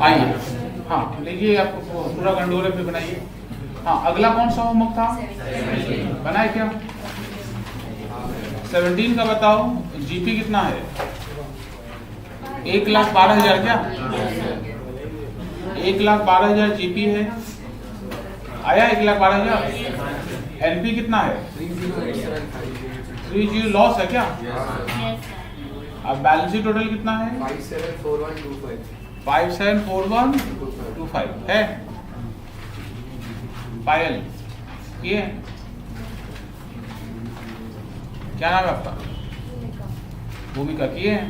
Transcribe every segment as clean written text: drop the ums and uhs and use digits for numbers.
आइए, हाँ लीजिए, आपको पूरा गंडोले पे बनाइए। हाँ, अगला कौन सा होमवर्क था? बनाए क्या? 17 का बताओ। जीपी कितना है? 1,12,000 क्या? 1,12,000 जीपी है। आया 1,12,000। एनपी कितना है? 30 लॉस है क्या? अब बैलेंस शीट टोटल कितना है? 574125 है। पायल ये क्या नाम है आपका? भूमिका किए हैं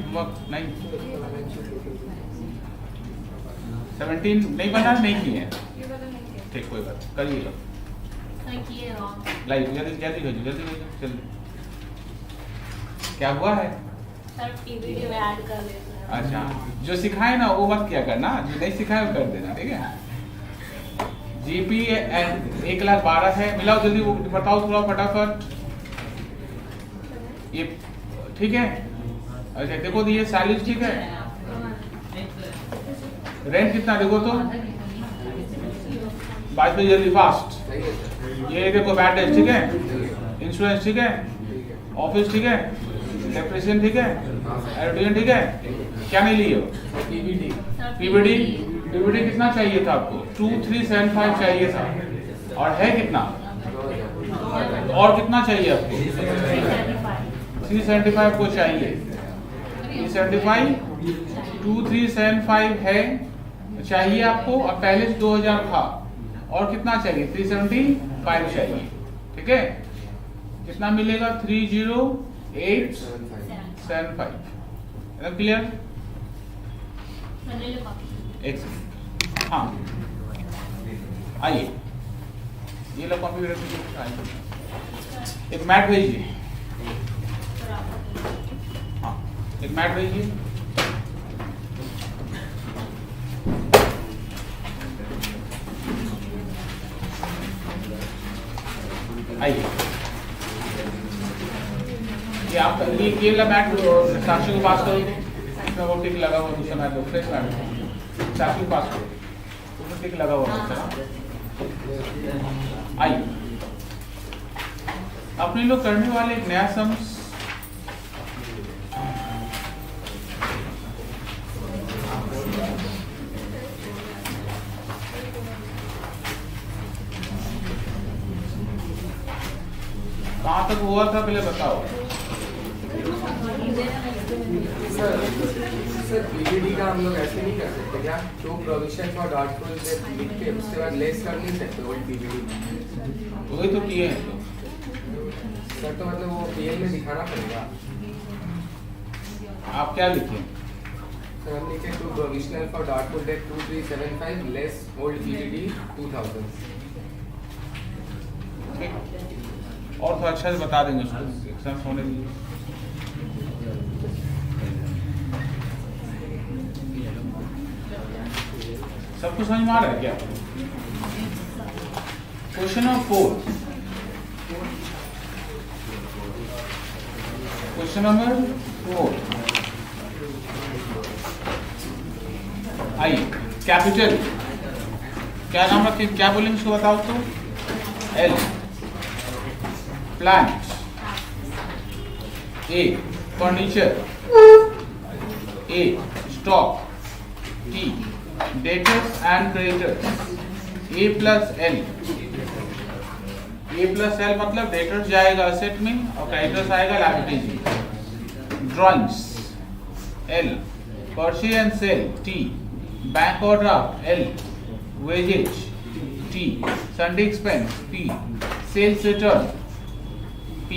नहीं? 17 नहीं बना, नहीं किए हैं। ठीक, कोई बात करिएगा। लाइव जल्दी जल्दी भेजो, जल्दी भेजो, जल्दी। क्या हुआ है? वीडियो में ऐड कर देते हैं। अच्छा, जो सिखाए ना वो मत क्या करना, जो नहीं सिखाए वो कर देना, ठीक है। जीपी 1,12,000 है। मिलाओ जल्दी, वो बताओ थोड़ा फटाफट। ये ठीक है। अच्छा देखो तो ये सैलरी ठीक है। रेंट कितना देखो तो 22 जल्दी फास्ट। ये देखो बैड डेट ठीक है, इंश्योरेंस ठीक है, ऑफिस ठीक है, डेप्रिसिएशन ठीक है, एडवर्टाइजमेंट ठीक है। क्या नहीं लिए? पीबीडी कितना चाहिए था आपको? 2375 चाहिए था, और है कितना? और कितना चाहिए आपको? 375 को चाहिए। 375 2375 है चाहिए आपको, और पहले से 2000 था। और कितना चाहिए? 375 चाहिए, ठीक है। कितना मिलेगा? 30875। क्लियर? एक सेकंड, हाँ आइए, ये लो कॉपी। एक मैट भेजिए। हाँ, एक मैट भेजिए। आइए, ये आप ये वाला मैट साक्षी को पास करो। इसमें वो टिक लगा हुआ दूसरा मैट दो, फ्रेश मैट साक्षी को पास करो, उसमें टिक लगा हुआ दूसरा। आइए, अपने लोग करने वाले एक नया सम कहाँ तक हुआ था पहले बताओ। सर पीवीडी का हम लोग ऐसे नहीं कर सकते क्या? तो प्रोविजन फॉर डॉटफुल डेट लिख के उसके बाद लेस कर नहीं सकते ओल्ड पीवीडी? वही तो किए हैं। तो सर तो मतलब वो पीएल में दिखाना पड़ेगा। आप क्या लिखे? सर हम लिखे to provisional for doubtful debt 2375 less old PBD 2000। ठीक, और तो अच्छा से बता देंगे उसको, एग्जाम होने दीजिए। सबको समझ में आ रहा है क्या? Question number 4, question number 4। आइए, कैपिटल क्या नाम रखे, क्या बोलेंगे उसको बताओ तो। L plant, A furniture, A stock, T debtors and creditors. A plus L मतलब डेटर्स जाएगा असेट में और क्रेडिटर्स आएगा लायबिलिटीज में। Drawings L, purchase and sale T, bank overdraft L, wages T, sundry expense P, sales return P,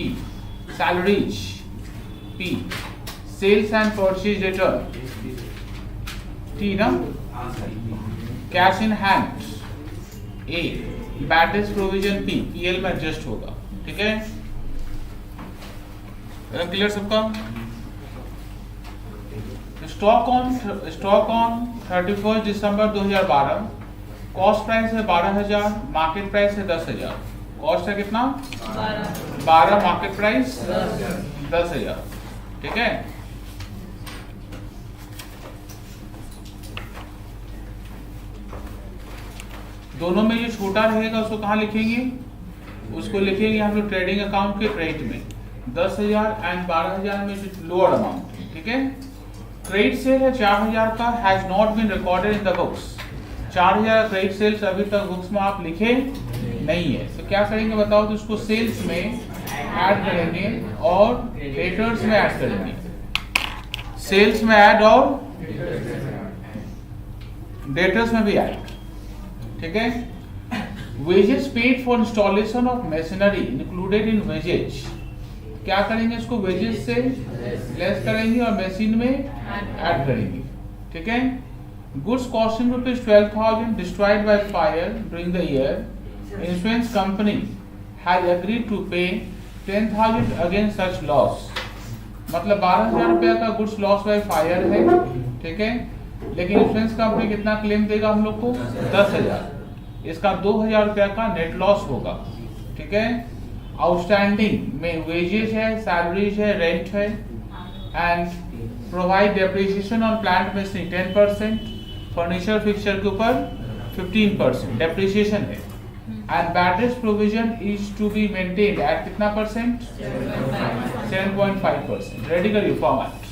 salaries P, sales and purchase return T ना, cash in hand A, bad debts provision P, PL में adjust होगा, ठीक है। Clear सबका? Stock on 31 December 2012, cost price है 12,000, market price है 10,000। Cost है कितना? 12, मार्केट प्राइस 10,000, ठीक है। दोनों में जो छोटा रहेगा उसको कहाँ लिखेंगे, उसको लिखेंगे हम लोग ट्रेडिंग अकाउंट के क्रेडिट में 10,000 एंड 12,000 में जो लोअर अमाउंट, ठीक है। क्रेडिट सेल है 4,000 का, has not been recorded in the books. 4,000 credit sales अभी तक बुक्स में आप लिखे नहीं है, तो क्या करेंगे बताओ, तो उसको सेल्स में ऐड करेंगे और डेटर्स में ऐड करेंगे, सेल्स में ऐड और डेटर्स में भी ऐड, ठीक है। Wages paid for installation of machinery included in wages, क्या करेंगे, इसको वेजेस से लेस करेंगे और मशीन में ऐड करेंगे, ठीक है। Goods costing ₹12,000 destroyed by fire during the year, insurance company has agreed to pay 10,000 against such loss. मतलब 12,000 रुपया का गुड्स लॉस बाय फायर है, ठीक है, लेकिन इंश्योरेंस कंपनी कितना क्लेम देगा हम लोग को, 10,000। इसका 2,000 रुपया का नेट लॉस होगा, ठीक है। आउटस्टैंडिंग में वेजेस है, सैलरीज है, रेंट है, and provide depreciation on plant machinery 10%, furniture fixture के ऊपर 15% डेप्रिसिएशन है, and batteries provision is to be maintained at कितना परसेंट, 7.5%। रेडी करिए फॉर्मेट।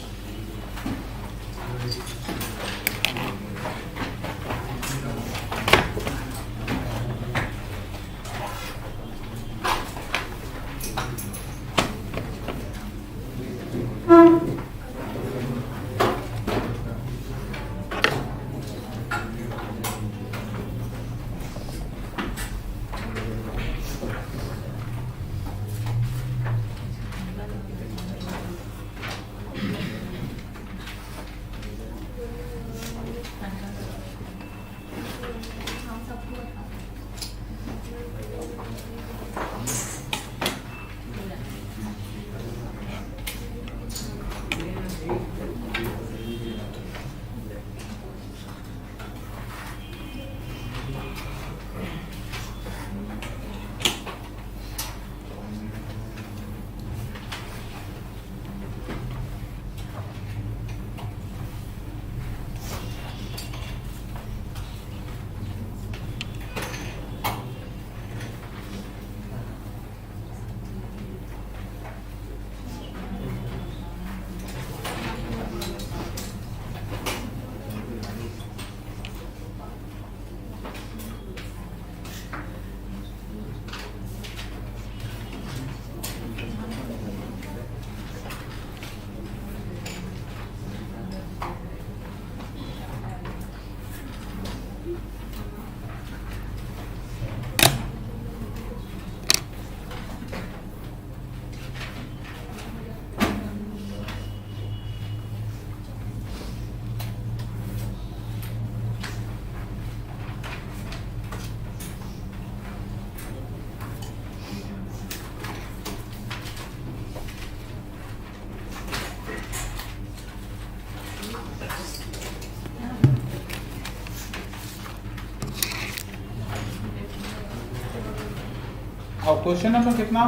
और क्वेश्चन नंबर कितना,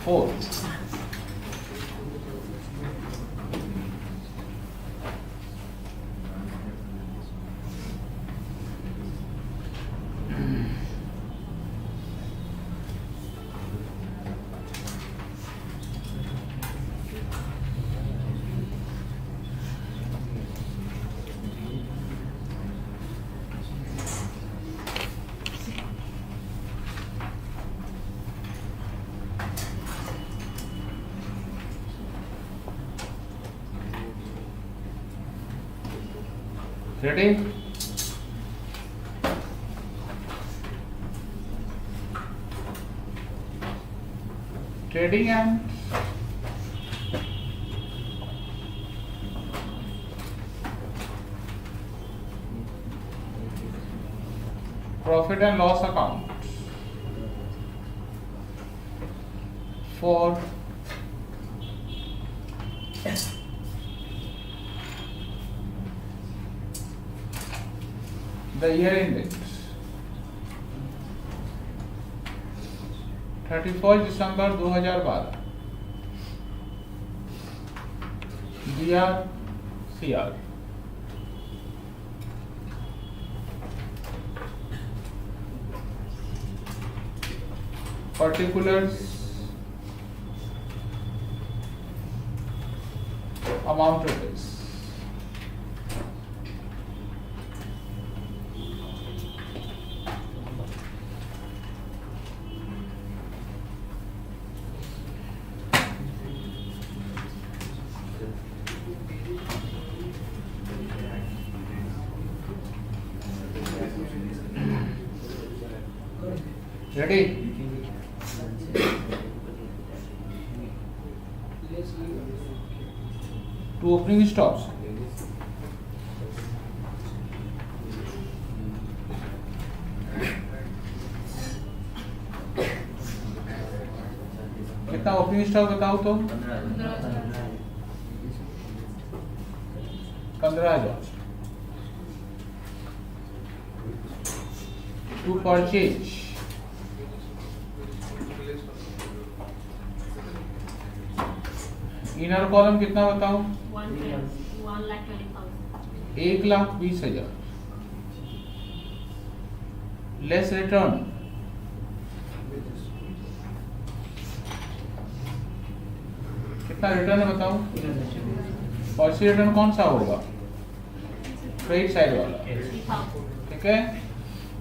4। Ready? Trading and profit and loss account for the year ended 31 December 2012 DRCR particulars, amount of this. Ready? Two opening stops. कितना opening stock बताओ तो? 15,000. To purchase inner column कितना बताओ? 1,20,000. Less return कितना return है बताओ? Policy return कौन सा होगा? क्रेडिट साइड वाला. ठीक है.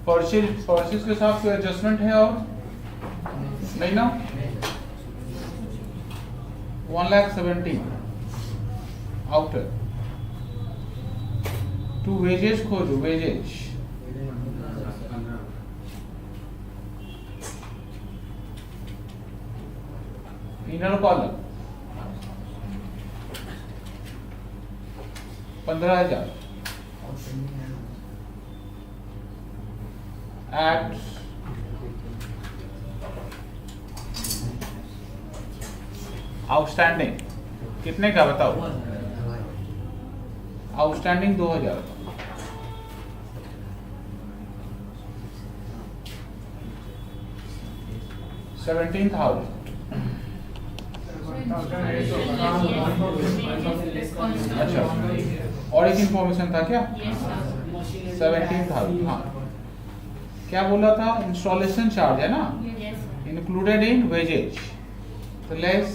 परचेज के साथ कोई एडजस्टमेंट है और नहीं ना? 1,70,000 आउटर. टू वेजेस खोजो. Wages inner column 15,000. At outstanding कितने का बताओ? आउटस्टैंडिंग 2,000. $17,000. अच्छा, और एक इंफॉर्मेशन था क्या? 17,000. हाँ, क्या बोला था? इंस्टॉलेशन चार्ज है ना, इंक्लूडेड इन वेजेज. तो लेस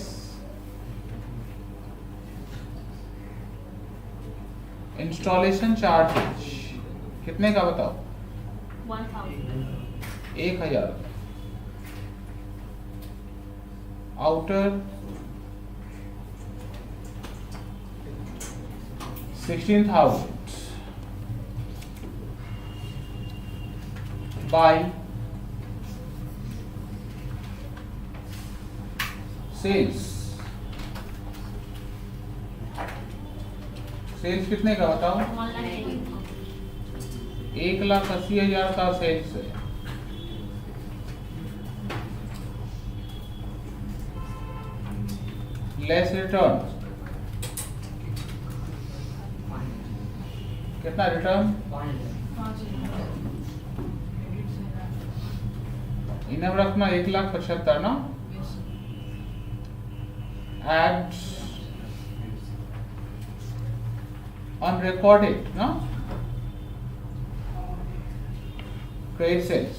इंस्टॉलेशन चार्जेज कितने का बताओ? 1,000. आउटर 16,000. Bye sales. सेल्स कितने का बताओ? 1,80,000 का सेल्स है. लेस रिटर्न कितना? रिटर्न इन्हें रखना 1,75,000 ना. एड unrecorded ना क्रेडिट सेल्स.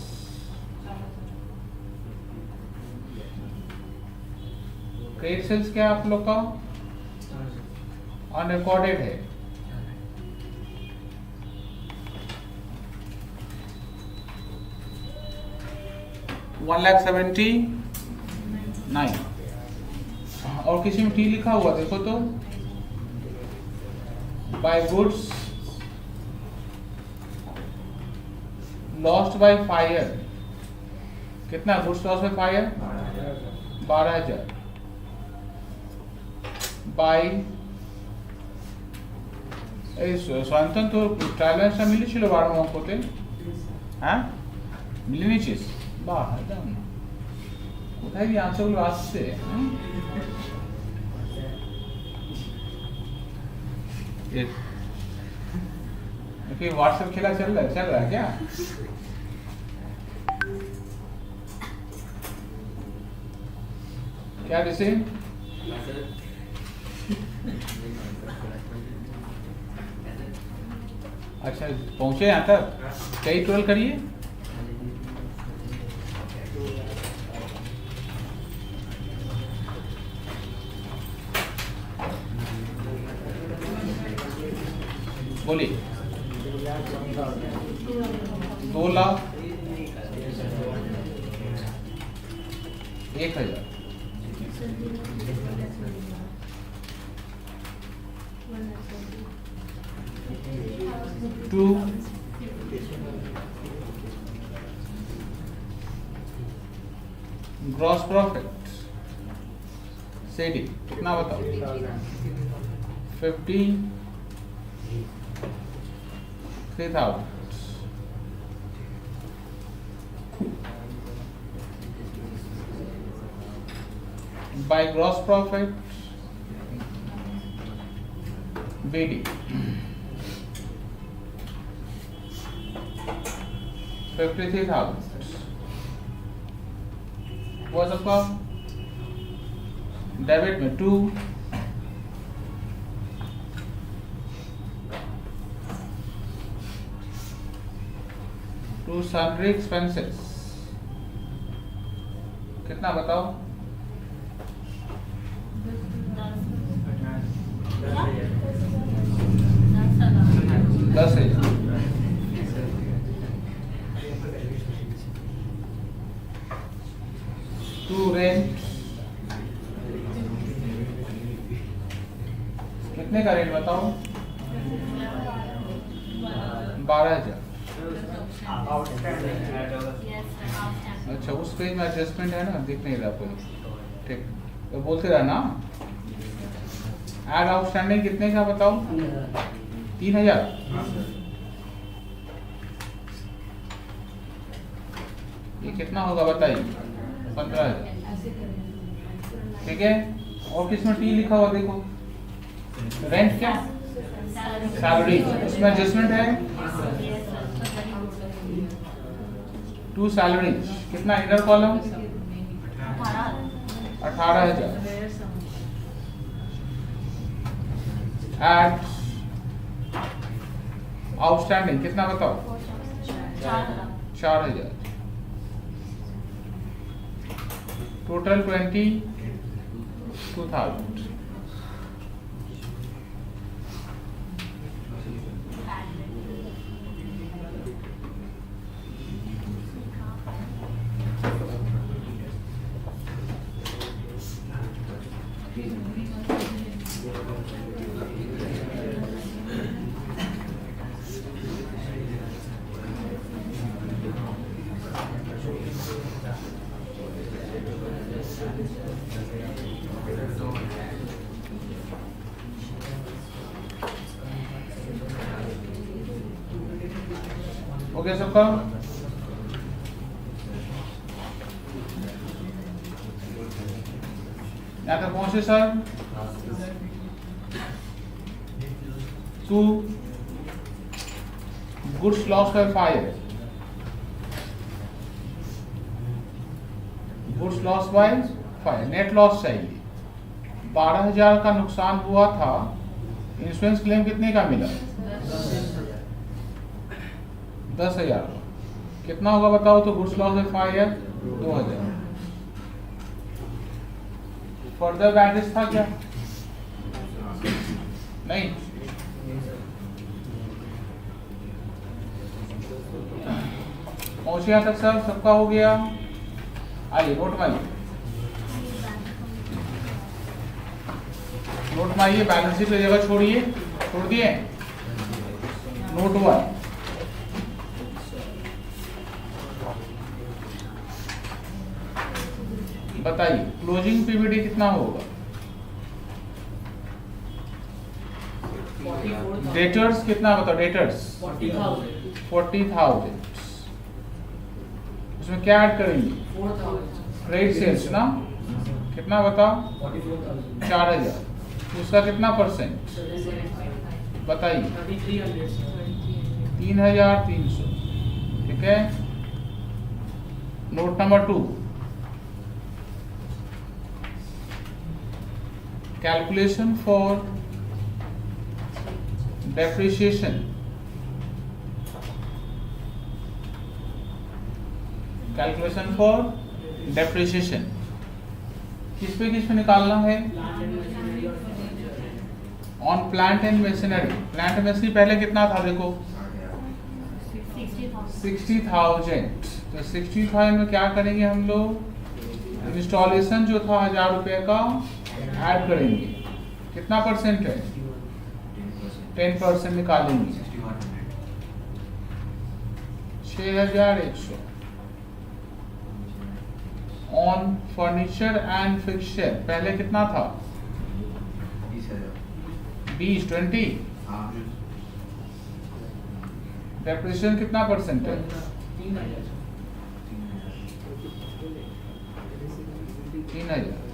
क्रेडिट सेल्स क्या आप लोग का? अनरिकॉर्डेड है. $1,79,000. और किसी में टी लिखा हुआ देखो तो. By goods lost by fire कितना? Goods lost by fire 12,000. By स्वांतन तो ट्रायलेंस मिली ছিল 12 অঙ্কতে. হ্যাঁ মিলে নিছিস? বাহ, একদম কোথায় দিয়ে আনসারগুলো আসছে? फिर व्हाट्सएप खेला चल रहा है क्या? क्या रिसीव? अच्छा, पहुंचे यहाँ तक. कई 12 करिए. बोलिए। 2 लाख 1,000। टू ग्रॉस प्रॉफिट सेडी कितना बताओ? 53,000। By gross profit BD 53,000। वो सबका डेबिट में 2 sundry expenses कितना बताओ? 10,000। 2 रेंट कितने का रेंट बताओ? 12,000। अच्छा, उस पेज में एडजस्टमेंट है ना, दिख नहीं रहा कोई। ठीक, तो बोलते रहा ना। एड आउटस्टैंडिंग कितने का बताओ? 3,000। ये कितना होगा बताइए? 15,000। ठीक है, और किसमें टी लिखा हुआ देखो? रेंट क्या? सैलरी। उसमें एडजस्टमेंट है 2 सैलरीज कितना? Inner column 18,000। एड आउटस्टैंडिंग कितना बताओ? 4,000। टोटल 22,000। ओके सबका? यहाँ तक पहुंचे sir? 2 goods loss by fire. Goods loss by fire net loss चाहिए। 12,000 का नुकसान हुआ था, इंश्योरेंस क्लेम कितने का मिला? 10,000। कितना होगा बताओ? तो goods loss by fire 2,000। Further balance था क्या? नहीं। पहुंचे यहाँ तक सर? सबका हो गया? आइए नोट माइए। नोट माइए, बैलेंस शीट की जगह छोड़िए, छोड़ दिए। नोट 1 बताइए, क्लोजिंग पीवीडी कितना होगा? डेटर्स कितना बताओ? डेटर्स 40,000। उसमें क्या ऐड करेंगे? क्रेडिट सेल्स ना, कितना बताओ? 4,000। उसका कितना परसेंट बताइए? 3,300। ठीक है। Note number 2 calculation for depreciation। Calculation for depreciation किस पे निकालना है? On plant and machinery, plant machinery पहले कितना था देखो 60,000। तो 60,000 में क्या करेंगे हम लोग, इंस्टॉलेशन जो था 1000 रुपये का ऐड करेंगे। कितना परसेंट है, 10% निकालेंगे, 6,100। ऑन फर्नीचर एंड फिक्सचर पहले कितना था 20 डेप्रिसिएशन कितना परसेंट है, 3,000।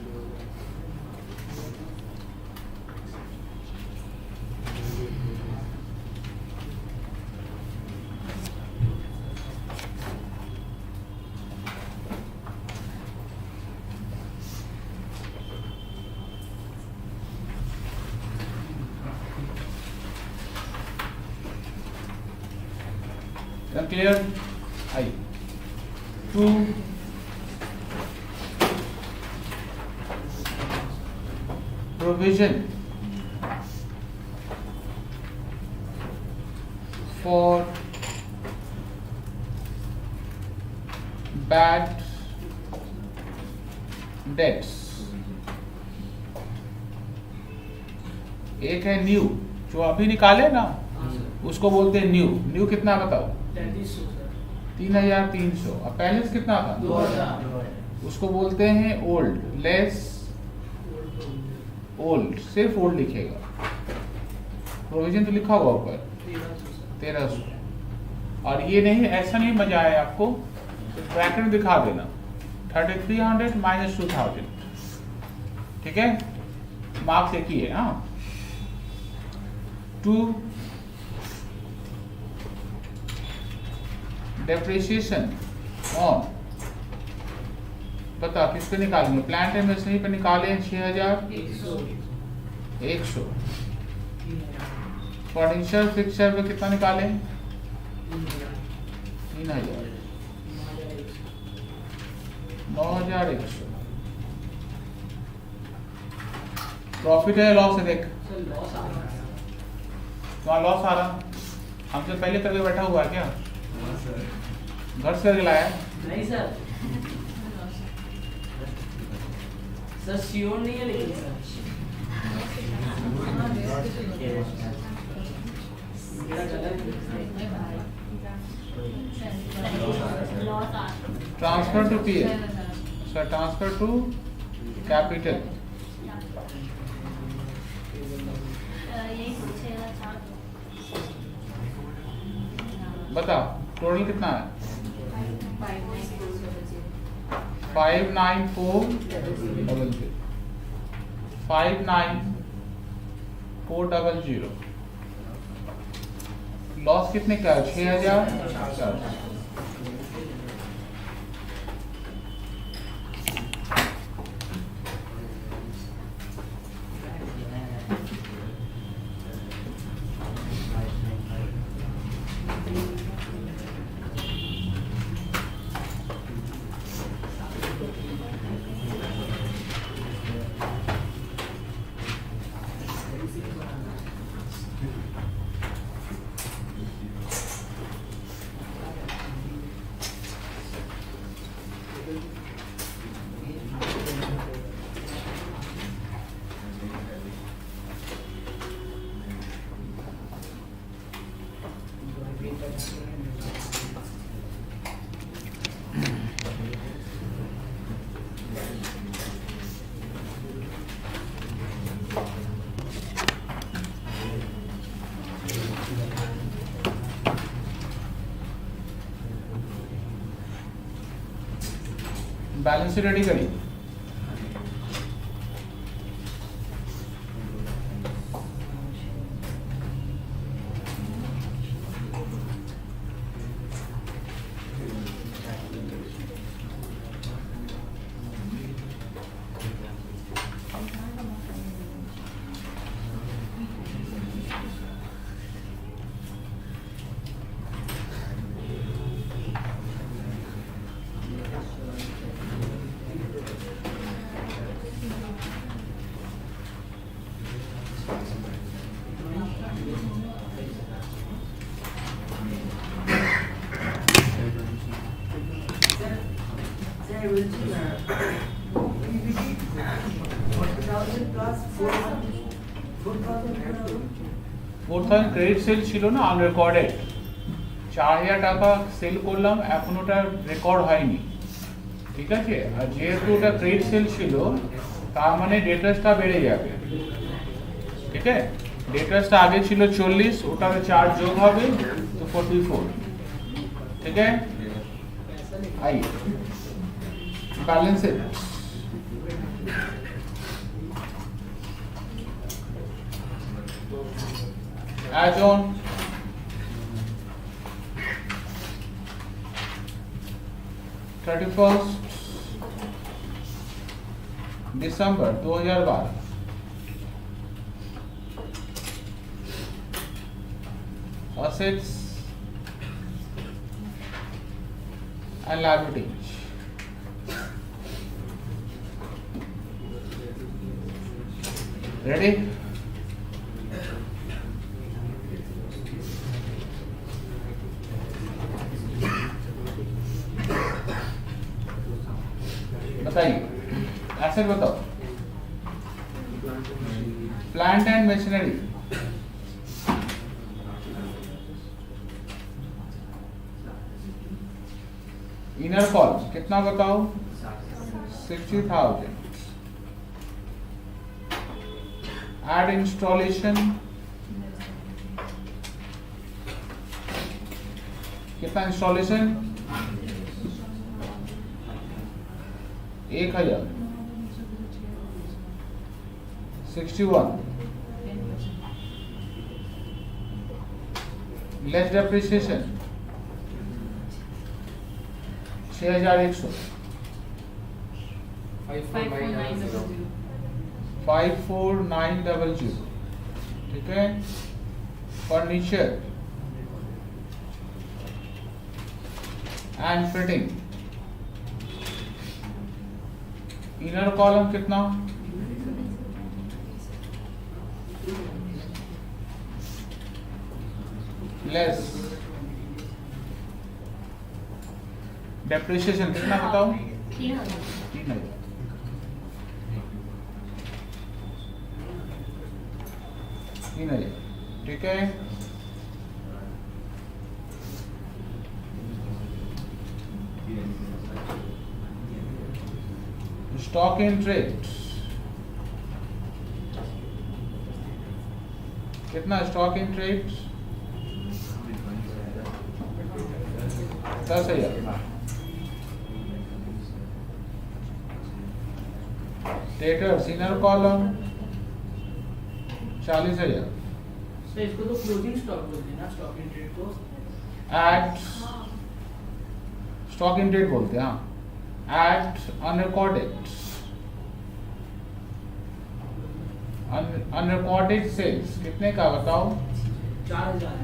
Clear? I. 2. Provision for bad debts। एक है न्यू, जो अभी निकाले ना उसको बोलते हैं न्यू। न्यू कितना बताओ, 3,300। अब पहले से कितना था 2,000, उसको बोलते हैं ओल्ड। लेस ओल्ड, सिर्फ ओल्ड लिखेगा, प्रोविजन तो लिखा हुआ ऊपर 1,300। और ये नहीं, ऐसा नहीं मजा आया आपको, ब्रैकेट दिखा देना 3,300 माइनस 2,000। ठीक है, मार्क्स एक ही है। हाँ, 2 डेप्रिसिएशन ऑन, बता किस पे निकालेंगे, प्लांट एंड मशीनरी पे निकाले 6,100। फर्नीचर फिक्सचर पे कितना निकाले 3,000, 9,100। प्रॉफिट है लॉस है, देख वहाँ लॉस आ रहा, हमसे पहले करके बैठा हुआ है क्या, घर से लाया नहीं सर, सर श्योर नहीं है लेकिन sir transfer to P sir, transfer to capital. बता टोटल कितना है, 59400, 59400। लॉस कितने का है, 6,000। बैलेंस शीट रेडी करी, $4,000 ক্রেডিট সেল ছিল না, আনরেকর্ডেড। 4,000 টাকা সেল করলাম, এখন ওটা রেকর্ড হয়নি, ঠিক আছে। আর যেহেতু ওটা ক্রেডিট সেল ছিল, তার মানে ডেটাসটা বেড়ে যাবে, ঠিক আছে। ডেটাসটা আগে ছিল 40, ওটাতে 4 যোগ হবে তো 44, ठीक है। आइए balance sheet, as on December 2012, assets and liabilities. Ready? बताइए, एसेट बताओ। Plant and machinery, inner col कितना बताओ? 60,000। एड इंस्टॉलेशन कितना? इंस्टॉलेशन 1,000। 61। Less depreciation 6,100। 54,900, ठीक है। Furniture and fitting, inner column कितना? लेस डेप्रिसिएशन कितना बताओ? 3,000। ठीक है। स्टॉक इन ट्रेड कितना? Stock in trade 10,000। Debtors inner column 40,000। तो इसको तो क्लोजिंग स्टॉक बोलते हैं ना, स्टॉक इन ट्रेड को। एट स्टॉक इन ट्रेड बोलते हैं, हाँ। एट अनरिकॉर्डेड सेल्स कितने का बताओ? 4,000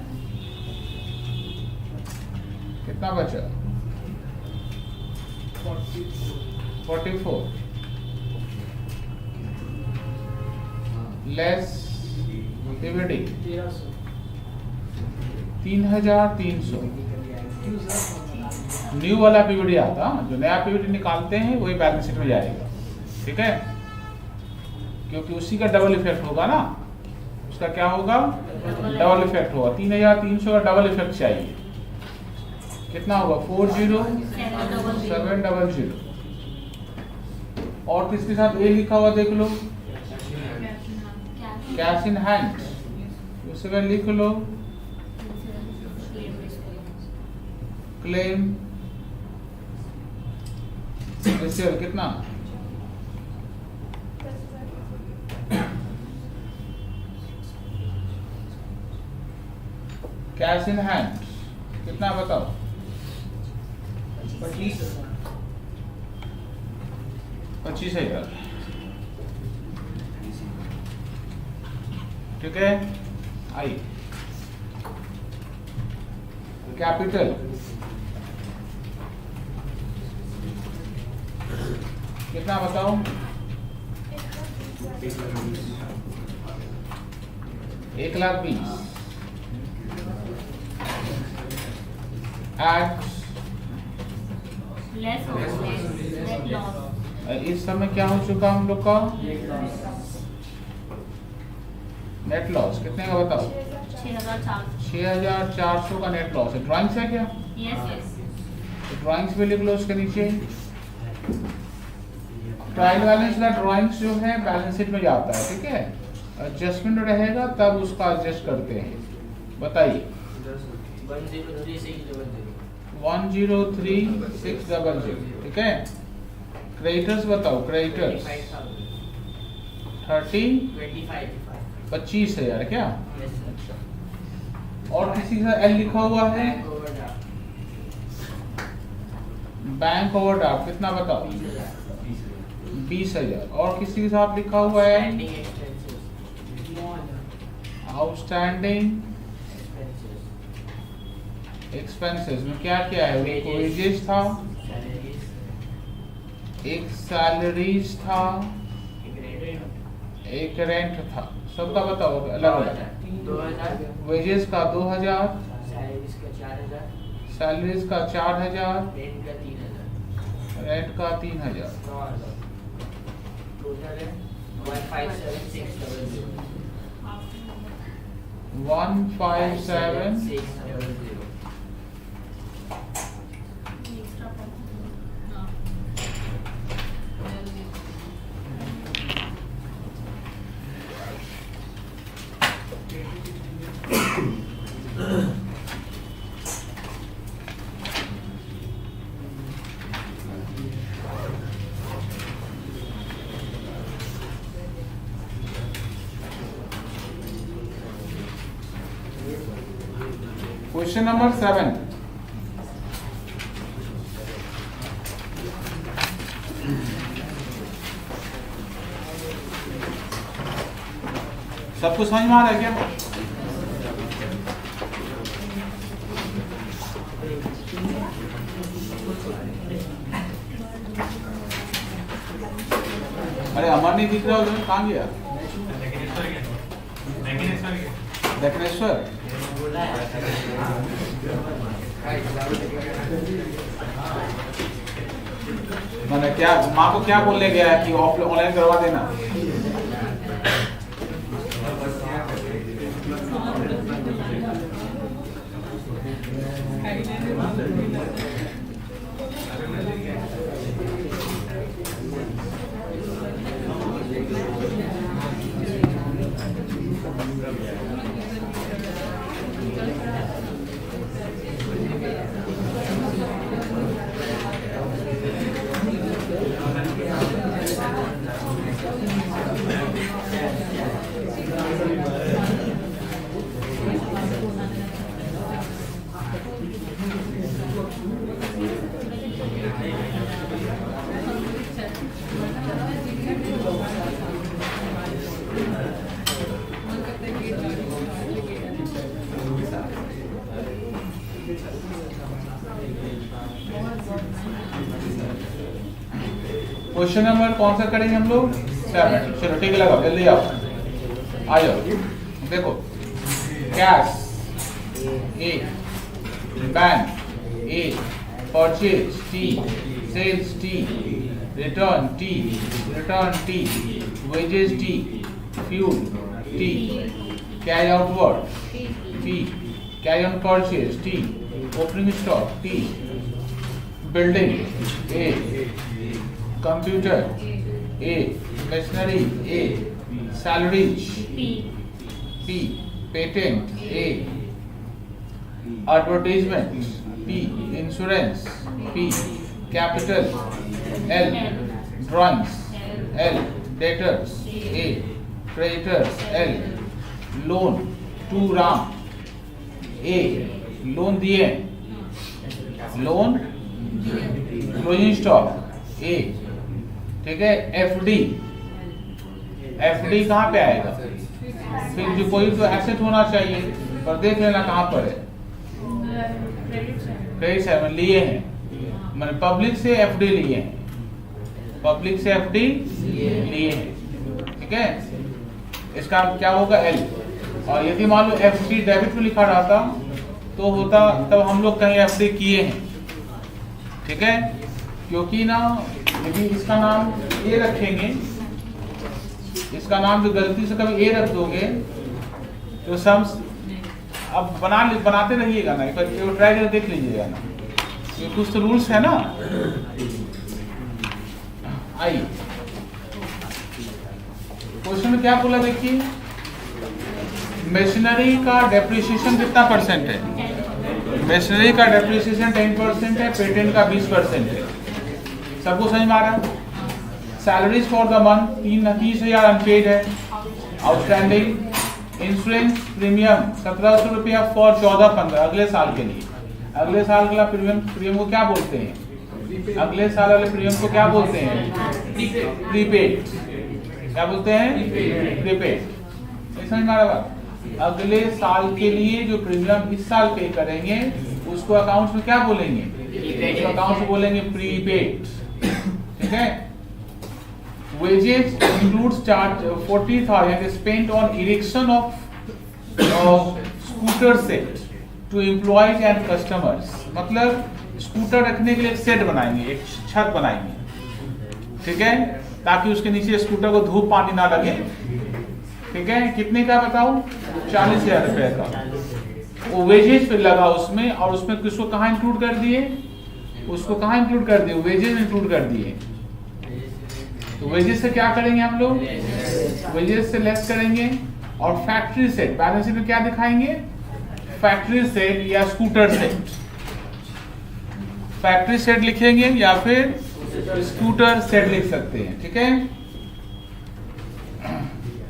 कितना बचा? 44। Less PVD 3,300। न्यू वाला पीवीडी आता, जो नया पीवीडी निकालते हैं वही बैलेंस शीट में जाएगा, ठीक है। क्योंकि उसी का डबल इफेक्ट होगा ना, उसका क्या होगा? डबल इफेक्ट होगा। 3,300 का डबल इफेक्ट चाहिए, कितना होगा? 40,700। और किसके साथ ए लिखा हुआ देख लो, कैश इन हैंड, उसमें लिख लो क्लेम रिसीव कितना? कैश इन हैंड कितना बताओ? 25,000, ठीक है। आई कैपिटल कितना बताओ? 1,20,000। At less loss. इस समय क्या हो चुका हम लोग का नेट लॉस कितने का बताओ? 6400। 6400 का नेट लॉस है। ड्राइंग्स है क्या? Yes yes. ड्राइंग्स भी लिख लो उसके नीचे। ट्रायल बैलेंस का ड्राइंग्स जो है बैलेंस शीट में जाता है, ठीक है। एडजस्टमेंट रहेगा तब उसका एडजस्ट करते हैं। बताइए 103,600, ठीक है। क्रेडिटर्स बताओ, क्रेडिटर्स 25,000 क्या? और किसी का एल लिखा हुआ है? बैंक ओवरड्राफ्ट कितना बताओ? 20,000। और किसी के साथ लिखा हुआ है आउटस्टैंडिंग एक्सपेंसेस में क्या क्या है? वेजेस था, एक सैलरीज था, एक रेंट था। सबका बताओ अलग अलग। 2000, वेजेस का 2000, सैलरीज का 4000, सैलरीज का 4000, रेंट का 3000, रेंट का 3000। 9000, टोटल है 157600। 157। Question number 7। सबको समझ में आ रहा है क्या? अरे अमर नहीं दिख रहा उधर, कहाँ गया? दक्षिणेश्वर। मैंने क्या माँ को क्या बोलने गया है कि ऑनलाइन करवा देना? क्वेश्चन नंबर कौन सा करेंगे हम लोग? 7। चलो ठीक है, लगाओ जल्दी आओ, आ जाओ। देखो cash A, bank A, purchase T, sales T, return T, wages T, fuel T, carry outward T, carry on purchase T, opening stock T, building A, computer A, machinery A, salaries P, patent A, advertisement P, insurance P, capital L, drawings L, debtors A, creditors L, loan to Ram A, loan दिए, loan closing stock A, ठीक है। FD, FD कहाँ पे आएगा? फिर जो कोई तो एसेट होना चाहिए, पर देख लेना कहाँ पर है। क्रेडिट से मैंने लिए हैं, मैंने पब्लिक से एफडी लिए हैं, पब्लिक से एफडी लिए हैं, ठीक है। इसका क्या होगा? एल। और यदि मान लो एफडी डेबिट में लिखा रहता तो होता, तब हम लोग कहीं एफडी किए हैं, ठीक है। क्योंकि ना यदि इसका नाम ए रखेंगे, इसका नाम जो गलती से कभी ए रख दोगे तो सम्स अब बनाते रहिएगा ना, एक बार ट्राई करके देख लीजिएगा ना, ये कुछ तो रूल्स है ना। आइए क्वेश्चन में क्या बोला देखिए, मशीनरी का डेप्रिसिएशन कितना परसेंट है? मशीनरी का डेप्रिसिएशन 10% है, पेटेंट का 20% है। सबको समझ में आ रहा है? Salaries for the month 30,000 unpaid है, आउटस्टैंडिंग। इंश्योरेंस प्रीमियम 1700 रुपया फॉर 14-15 अगले साल के लिए। अगले साल का प्रीमियम को क्या बोलते हैं? अगले साल वाले प्रीमियम को क्या बोलते हैं? प्रीपेड। क्या बोलते हैं? प्रीपेड। समझ में आ रहा बात? अगले साल के लिए जो प्रीमियम इस साल पे करेंगे उसको अकाउंट्स में क्या बोलेंगे? उसको अकाउंट्स में बोलेंगे प्रीपेड। ठीक है। Wages includes charge 40,000 spent on erection of scooter set to employees and customers. मतलब स्कूटर रखने के लिए एक सेट बनाएंगे, एक छत बनाएंगे, ठीक है, ताकि उसके नीचे स्कूटर को धूप पानी ना लगे। ठीक है। कितने का बताओ? 40,000 रुपए का वो वेजेज पे लगा उसमें, और उसमें किसको कहाँ इंक्लूड कर दिए? उसको कहाँ इंक्लूड कर दिए? वेजेज इंक्लूड कर दिए। तो वेजेज से क्या करेंगे हम लोग? वेजेज से लेस करेंगे, और फैक्ट्री सेट बैलेंस शीट में क्या दिखाएंगे? फैक्ट्री सेट या स्कूटर सेट। फैक्ट्री सेट लिखेंगे या फिर स्कूटर सेट लिख सकते हैं। ठीक है।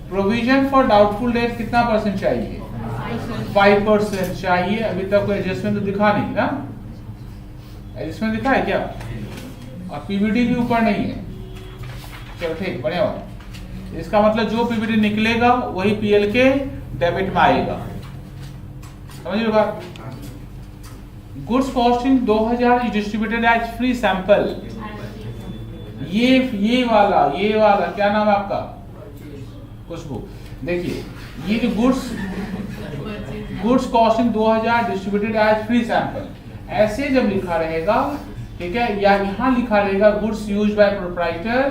प्रोविजन फॉर डाउटफुल डेट कितना परसेंट चाहिए? 5% चाहिए। अभी तक कोई एडजस्टमेंट तो दिखा नहीं ना? एडजस्टमेंट दिखा है क्या? और पीबीटी भी ऊपर नहीं है। चलो ठीक, बढ़िया बात। इसका मतलब जो पीबीटी निकलेगा वही पीएल के डेबिट में आएगा। समझ लो बात। Goods costing 2000 is distributed as free sample. ये वाला क्या नाम है आपका? खुशबू। देखिए ये जो goods costing 2000 distributed as free sample, ऐसे जब लिखा रहेगा, ठीक है, या यहाँ लिखा रहेगा गुड्स यूज्ड बाय प्रोप्राइटर,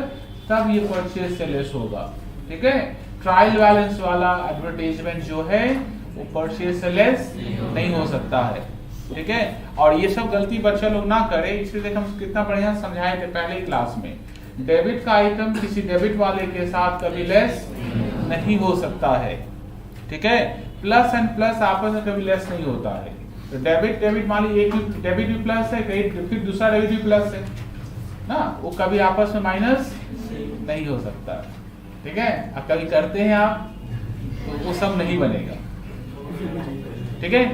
तब ये परचेज से लेस होगा। ठीक है। ट्रायल बैलेंस वाला एडवर्टाइजमेंट जो है वो परचेज से लेस नहीं हो सकता है। ठीक है। और ये सब गलती बच्चा लोग ना करे, इसलिए देख हम कितना बढ़िया समझाए थे पहले क्लास में। डेबिट का आइटम किसी डेबिट वाले के साथ कभी लेस नहीं हो सकता है। ठीक है। प्लस एंड प्लस आपस में कभी लेस नहीं होता है। तो डेबिट मान लीजिए एक डेबिट भी प्लस है, फिर दूसरा डेबिट भी प्लस है ना, वो कभी आपस में माइनस नहीं हो सकता। ठीक है। अब कभी करते हैं आप तो वो सब नहीं बनेगा। ठीक है।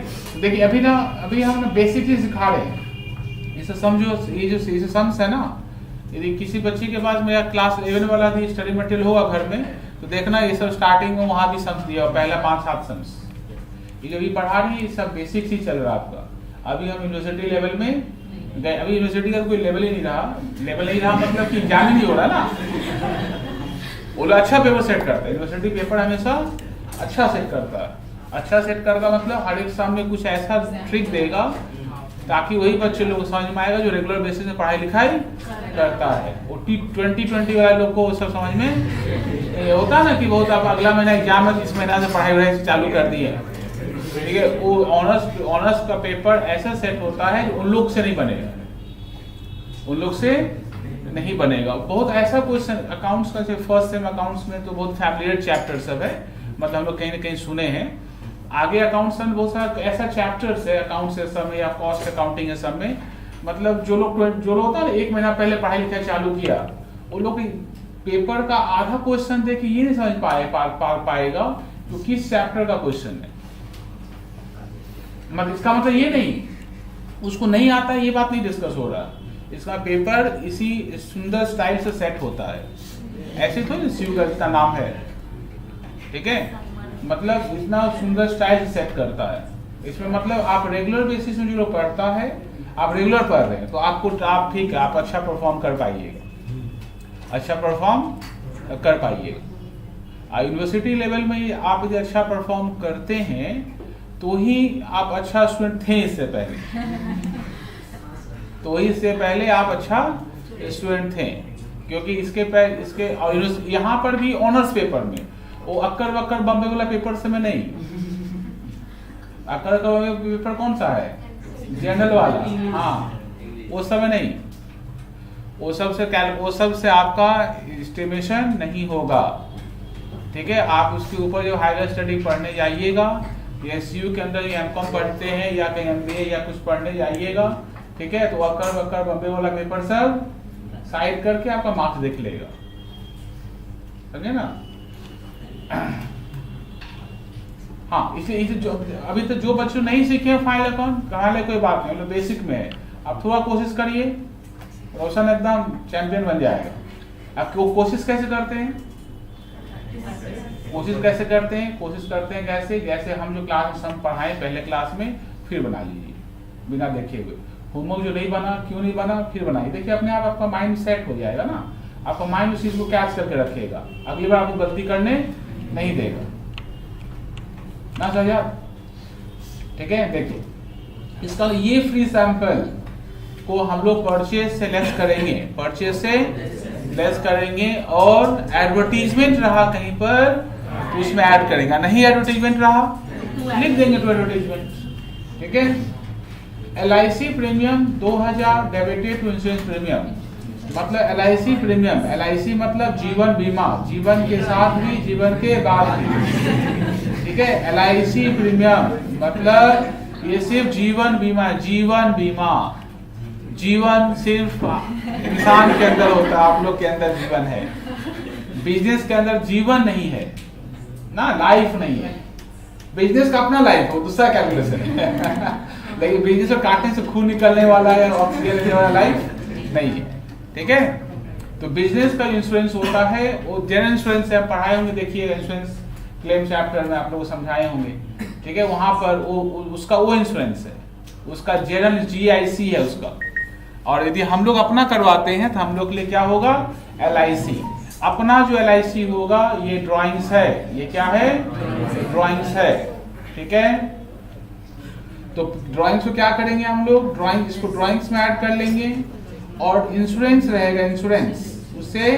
देखिए अभी हम बेसिक चीज सिखा रहे हैं। इसे समझो, ये जो सम्स है ना, यदि किसी बच्चे के पास मेरा क्लास 11 वाला भी स्टडी मटेरियल होगा घर में, तो देखना ये सब स्टार्टिंग में वहां भी सम्स दिया, पहला 5-7 सम्स। ये जो भी पढ़ा रही है ये सब बेसिक ही चल रहा है आपका। अभी हम यूनिवर्सिटी लेवल में गए, अभी यूनिवर्सिटी का कोई लेवल ही नहीं रहा। लेवल नहीं रहा मतलब कि एग्जाम ही नहीं हो रहा ना। वो लोग अच्छा पेपर सेट करता है, यूनिवर्सिटी पेपर हमेशा अच्छा सेट करता है। अच्छा सेट करता मतलब हर एक सामने कुछ ऐसा ट्रिक देगा ताकि वही बच्चे लोग समझ में आएगा जो रेगुलर बेसिस में पढ़ाई लिखाई करता है। वो 2020 वाले लोग को सब समझ में होता ना कि बहुत आप अगला महीना एग्जाम है, इस महीना से पढ़ाई चालू कर दी है। ठीक है। वो ऑनर्स का पेपर ऐसा सेट होता है उन लोग से नहीं बनेगा, उन लोग से नहीं बनेगा। बहुत ऐसा क्वेश्चन अकाउंट्स का, फर्स्ट सेम अकाउंट्स में तो बहुत फैमिलियर चैप्टर सब है, मतलब हम लोग कहीं ना कहीं सुने हैं। आगे अकाउंट्स में बहुत सारा ऐसा चैप्टर्स है अकाउंट्स है सब में, या कॉस्ट अकाउंटिंग है सब में। मतलब जो लोग होता है ना, 1 महीना पहले पढ़ाई लिखाई चालू किया, वो लोग पेपर का आधा क्वेश्चन देख के ये नहीं समझ पाएगा तो किस चैप्टर का क्वेश्चन है। मतलब इसका मतलब ये नहीं उसको नहीं आता है, ये बात नहीं डिस्कस हो रहा। इसका पेपर इसी सुंदर स्टाइल से सेट होता है। ऐसे थोड़ी शिव का इसका नाम है। ठीक है। मतलब इतना सुंदर स्टाइल से सेट करता है। इसमें मतलब आप रेगुलर बेसिस में जो लोग पढ़ता है, आप रेगुलर पढ़ रहे हैं तो आपको आप ठीक है, आप अच्छा परफॉर्म कर पाइएगा, अच्छा परफॉर्म कर पाइएगा। यूनिवर्सिटी लेवल में आप यदि अच्छा परफॉर्म करते हैं तो ही आप अच्छा स्टूडेंट थे इससे पहले, तो इससे पहले आप अच्छा स्टूडेंट थे। क्योंकि इसके और यहाँ पर भी ऑनर्स पेपर में वो अक्कर वक्कर बम्बे वाला पेपर से में नहीं, अक्कर का पेपर कौन सा है, जनरल वाला, हाँ वो सब नहीं, वो सब से आपका एस्टिमेशन नहीं होगा, ठीक है। आप उसके ऊपर जो हायर स्टडी पढ़ने जाइएगा, एसयू के अंदर ये एमकॉम पढ़ते हैं या कहीं एमबीए या कुछ पढ़ने जाइएगा, ठीक है, तो अक्कर वक्कर बम्बे वाला पेपर सब साइड करके आपका मार्क्स देख लेगा, समझे ना। हाँ, इसलिए जो अभी तक जो बच्चे नहीं सीखे हैं फाइल अकाउंट, कहा ले कोई बात नहीं, मतलब बेसिक में है, आप थोड़ा कोशिश करिए, रोशन एकदम चैंपियन बन जाएगा। आप कोशिश कैसे करते हैं, कोशिश करते हैं कैसे, जैसे हम जो क्लास में पढ़ाएं पहले क्लास में, फिर बना लीजिए बिना देखे हुए। होमवर्क जो नहीं बना, क्यों नहीं बना, फिर बनाइए, देखिए अपने आप आपका माइंड सेट हो जाएगा ना, आपका माइंड उस चीज को कैच करके रखेगा, अगली बार आपको गलती करने नहीं देगा ना समझा, ठीक है। देखिए इसका ये फ्री सैंपल को हम लोग परचेज से लेस करेंगे, और एडवर्टीजमेंट रहा कहीं पर तो उसमें ऐड करेगा, नहीं एडवर्टीजमेंट रहा लिख देंगे तो एडवर्टीजमेंट, ठीक है। LIC premium 2000 debited to insurance premium, मतलब LIC प्रीमियम, LIC मतलब जीवन बीमा, जीवन के साथ भी जीवन के बाद भी, ठीक है। LIC प्रीमियम मतलब ये सिर्फ जीवन बीमा है, जीवन सिर्फ इंसान के अंदर होता है, आप लोग के अंदर जीवन है, बिजनेस के अंदर जीवन नहीं है ना, लाइफ नहीं है, बिजनेस का अपना लाइफ हो, दूसरा कैलकुलेशन है लेकिन बिजनेस में काटने से खून निकलने वाला है, ऑक्सीजन लेने वाला लाइफ नहीं है, ठीक है। तो बिजनेस का इंश्योरेंस होता है, वो जनरल इंश्योरेंस है, पढ़ाए होंगे, देखिए इंश्योरेंस क्लेम चैप्टर में आप लोग को समझाए होंगे, ठीक है। वहां पर उसका वो इंश्योरेंस है, उसका जनरल GIC है उसका, और यदि हम लोग अपना करवाते हैं तो हम लोग के लिए क्या होगा, LIC। अपना जो LIC होगा ये ड्राइंग्स है, ये क्या है, ड्राइंग्स है, ठीक है। तो ड्राइंग्स को क्या करेंगे हम लोग, इसको ड्राइंग्स में ऐड कर लेंगे, और इंश्योरेंस रहेगा, इंश्योरेंस उससे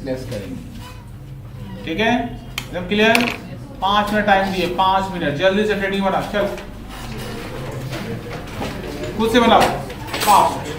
लेस करेंगे, ठीक है। एकदम क्लियर। 5 मिनट टाइम दिए, 5 मिनट, जल्दी से ट्रेडिंग बना, चल खुद से बनाओ फास्ट।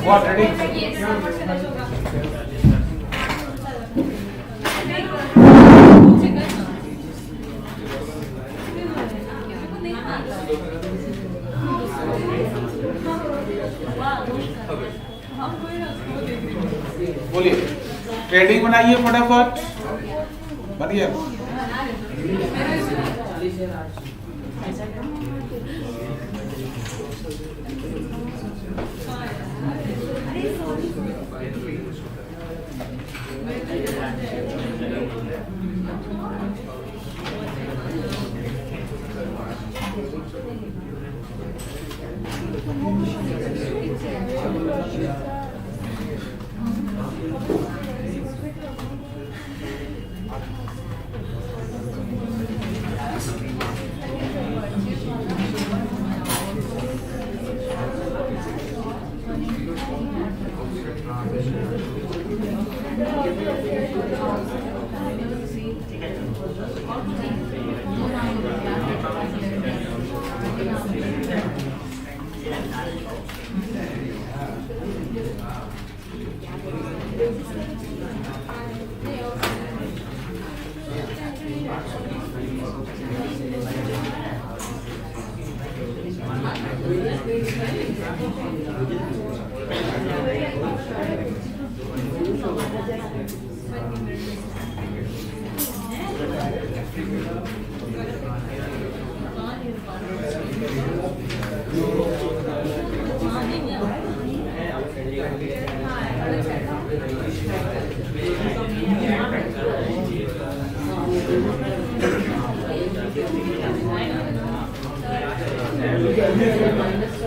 What, ready? बोलिए, ट्रेडिंग बनाइए फटाफट, बढ़िया।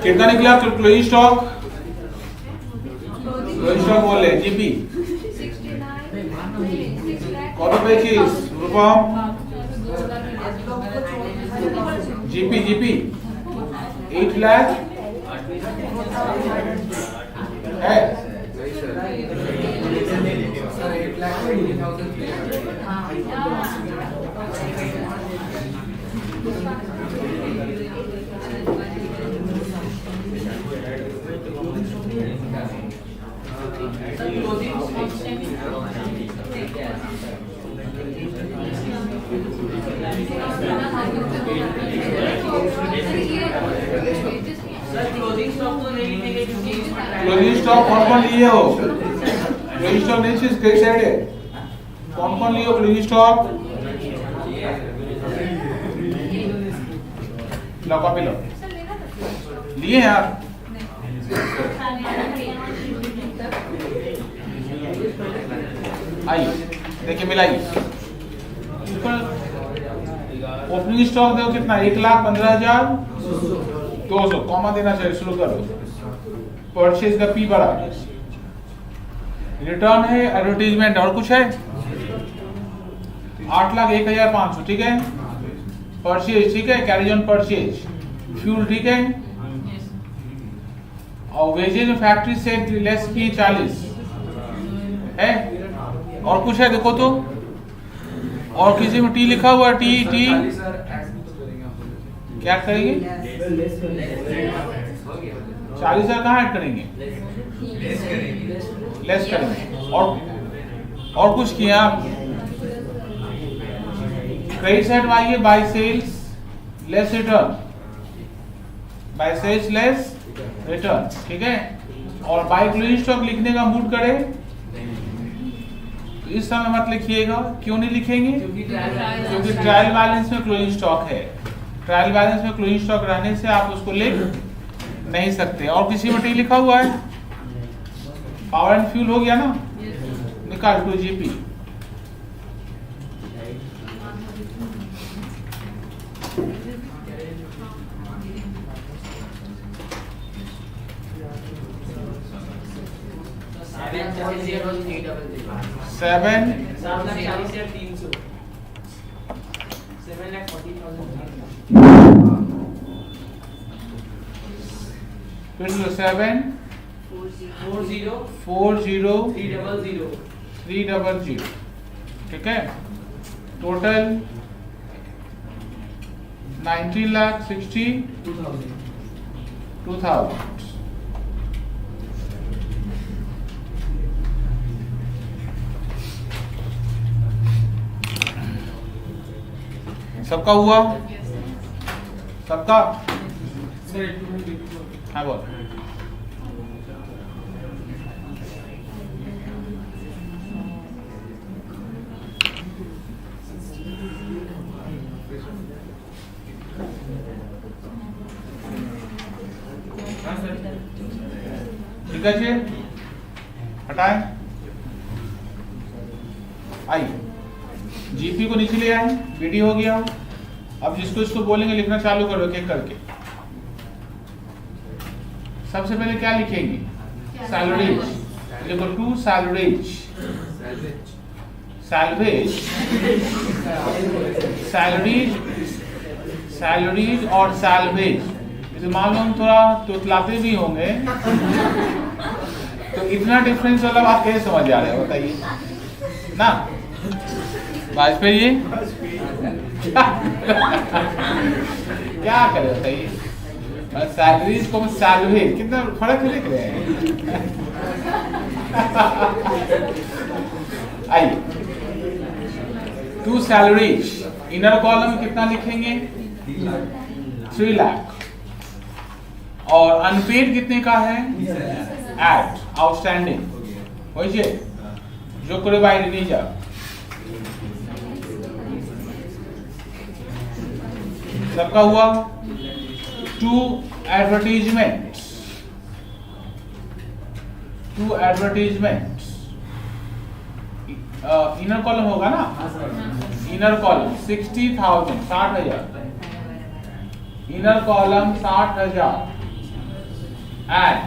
कितना निकला क्लोजिंग स्टॉक? क्लोजिंग स्टॉक बोल रहे जीपी 69 कॉपी पेचिस रूपम जीपी जीपी 8 लाख है नहीं सर सर क्लोजिंग स्टॉक तो नहीं लिखेंगे क्योंकि इसमें क्लोजिंग स्टॉक कौन कौन लिए हो क्लोजिंग स्टॉक नहीं चीज कई साइड है कौन कौन लिए हो क्लोजिंग स्टॉक लो कॉपी लो लिए हैं आप आइए देखिए मिलाइए ओपनिंग स्टॉक देखो कितना 1,15,200 कॉमा देना चाहिए शुरू करो परचेज का पी बड़ा रिटर्न है एडवर्टीजमेंट और कुछ है 8,01,500 ठीक है परचेज ठीक है कैरी ऑन परचेज फ्यूल ठीक है और वेजेज में फैक्ट्री से लेस की 40 है और कुछ है देखो तो और किसी में टी लिखा हुआ टी टी क्या करेंगे 40,000 कहाँ ऐड करेंगे लेस करेंगे और कुछ किया आप क्रेडिट साइड आइए by sales less return by sales less return ठीक है और बाय क्लोजिंग स्टॉक लिखने का मूड करे तो इस समय मत लिखिएगा क्यों नहीं लिखेंगे क्योंकि ट्रायल बैलेंस में क्लोजिंग स्टॉक है ट्रायल बैलेंस में क्लोजिंग स्टॉक रहने से आप उसको लिख नहीं सकते और किसी में टी लिखा हुआ है पावर एंड फ्यूल हो गया ना निकाल 2GP सेवन 7,40,300 फिर 7 40,300 ठीक है टोटल 19,62,000 सबका हुआ सबका हाँ बोल ठीक है जी हटाएं आइए जीपी को नीचे ले आए बीडी हो गया अब जिसको इसको बोलेंगे लिखना चालू करो एक करके सबसे पहले क्या लिखेंगे सैलरीज लिखो टू सैलरीज सैलरीज सैलरीज और सैलवेज इसे मालूम थोड़ा तुतलाते भी होंगे तो इतना डिफरेंस वाला बात कैसे समझ आ रहा है बताइए ना वाजपेयी क्या करे बताइए सैलरीज को सैलवेज कितना फर्क लिख रहे हैं आइए टू सैलरीज इनर कॉलम में कितना लिखेंगे 3 लाख और अनपेड कितने का है एट आउटस्टैंडिंग होइए जो करे बाय रिलीजा सबका हुआ टू एडवर्टीजमेंट्स इनर कॉलम होगा ना inner column 60,000 60,000 inner column 60,000 at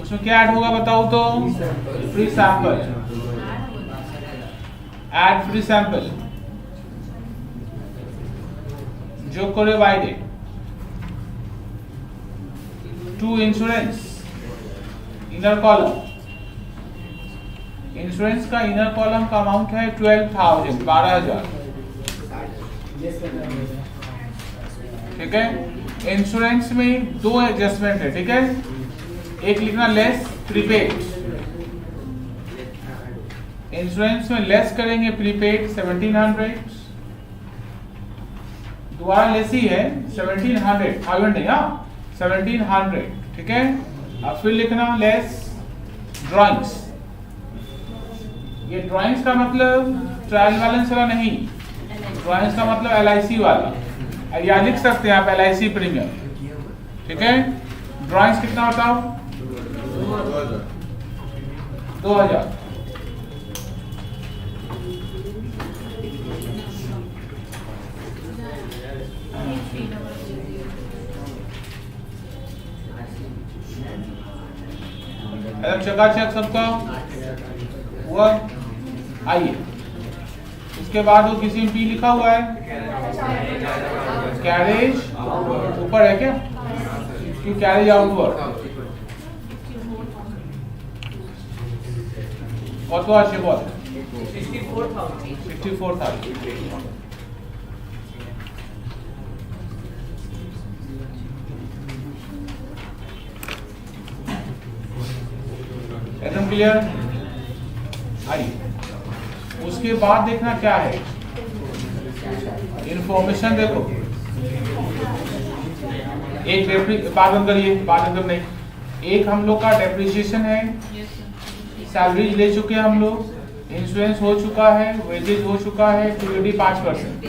इसमें क्या ऐड होगा बताओ तो? Free sample. Add free sample जो provided to insurance inner column. Insurance का इनर कॉलम का अमाउंट है 12,000 12,000। ठीक है। इंश्योरेंस में दो एडजस्टमेंट है। ठीक है। एक लिखना लेस प्रीपेड। इंश्योरेंस में लेस करेंगे प्रीपेड 1700। दोबारा लेस ही है 1700 500 नहीं। हाँ 1700। ठीक है। अब फिर लिखना लेस ड्राइंग्स। ये ड्राइंग्स का मतलब ट्रायल बैलेंस वाला नहीं, ड्राइंग्स का मतलब LIC वाला। या लिख सकते हैं आप LIC प्रीमियम। ठीक है। ड्राइंग्स कितना बताओ? 2000। एकदम चकाचक सबका हुआ। आइए उसके बाद वो किसी में P लिखा हुआ है, कैरेज ऊपर है क्या? कि कैरेज आउटवर्ड কত আছে বল? 64,000। एकदम क्लियर? आइए उसके बाद देखना क्या है इंफॉर्मेशन। देखो एक बात हम करिए, बात एकदम नहीं। एक हम लोग का डेप्रिसिएशन है, सैलरी ले चुके हैं हम लोग, इंश्योरेंस हो चुका है, वेजेज हो चुका है, पीवीडी 5%।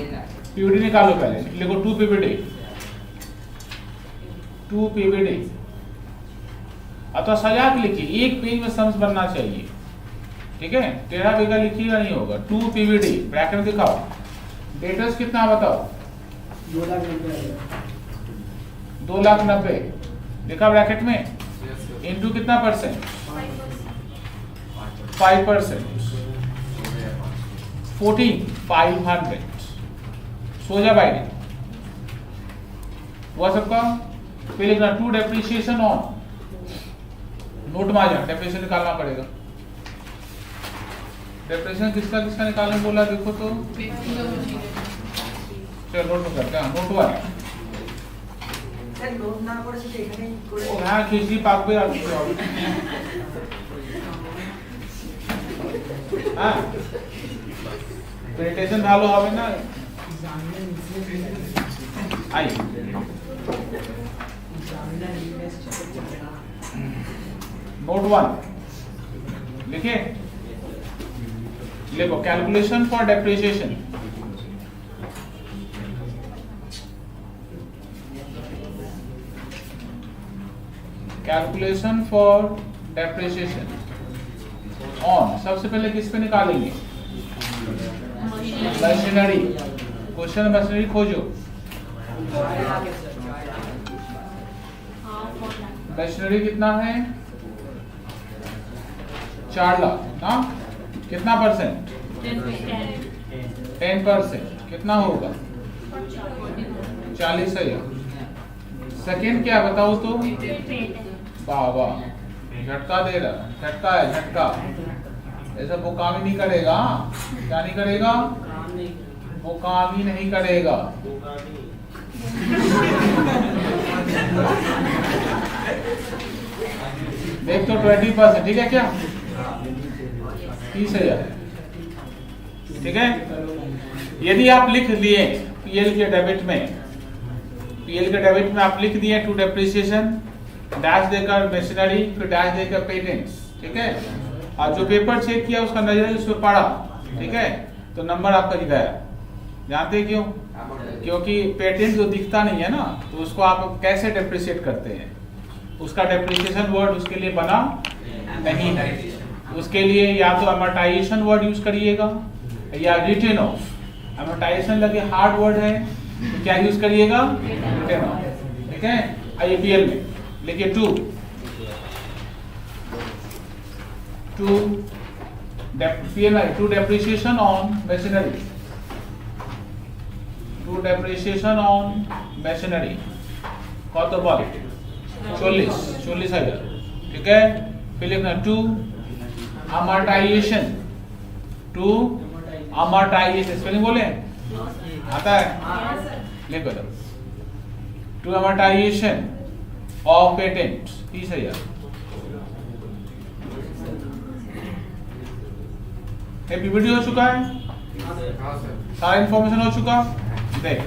पीवीडी निकालो पहले, लिखो 2 पीवीडी 2 पीवीडी। अथवा सजा के लिखिए, एक पेज में सम्स बनना चाहिए। ठीक है। टेढ़ा बेगा लिखिएगा नहीं होगा। 2 पीवीडी ब्रैकेट में दिखाओ। डेटर्स कितना बताओ? 2,90,000 लिखा ब्रैकेट में। इनटू कितना परसेंट? 5%। 14,500 सोजा बाई हुआ सबका। फिर लिखना 2 डेप्रिसिएशन ऑन। नोट में आ जाए, डेप्रिसिएशन निकालना पड़ेगा। डेप्रिसिएशन किसका किसका निकालने बोला देखो तो। चलो नोट में करते हैं। नोट 1 হ্যাঁ খিচড়ি পাকবে আর কি হবে। হ্যাঁ প্রেজেন্টেশন ভালো হবে না। আই नोट 1 लिखे। देखो calculation for depreciation. Calculation for depreciation on. सबसे पहले किस पे निकालेंगे? मशीनरी। क्वेश्चन मशीनरी खोजो। मशीनरी कितना है? 4 लाख। हाँ कितना परसेंट? 10%। कितना होगा? 40,000। सेकेंड क्या बताओ तो? वाह वाह झटका दे रहा। झटका है झटका। ऐसा वो काम ही नहीं करेगा। क्या नहीं करेगा? वो काम ही नहीं करेगा। देख तो 20%। ठीक है क्या? 30,000। ठीक है। यदि आप लिख लिए पीएल के डेबिट में, पीएल के डेबिट में आप लिख दिए टू डेप्रिसिएशन, डैश देकर मशीनरी, फिर डैश देकर पेटेंट्स। ठीक है। और जो पेपर चेक किया उसका नजर उस पर पड़ा। ठीक है। तो नंबर आपका गया। जानते हैं क्यों? क्योंकि पेटेंट जो दिखता नहीं है ना, तो उसको आप कैसे डेप्रिसिएट करते हैं? उसका डेप्रिसिएशन वर्ड उसके लिए बना नहीं है। उसके लिए या तो अमोर्टाइजेशन वर्ड यूज करिएगा या रिटर्न ऑफ। अमोर्टाइजेशन लगे हार्ड वर्ड है तो क्या यूज करिएगा? Return of. ठीक है। आईपीएल में लिखिए 2 to P&L, to depreciation on machinery, to depreciation on machinery কত বল 40,000 ठीक है। फिर लिखना to amortization, to amortization spelling बोले आता है लिखो तो टू amortization of patent 30,000। ये पीपीटी हो चुका है, हाँ सर। सारा इंफॉर्मेशन हो चुका देख,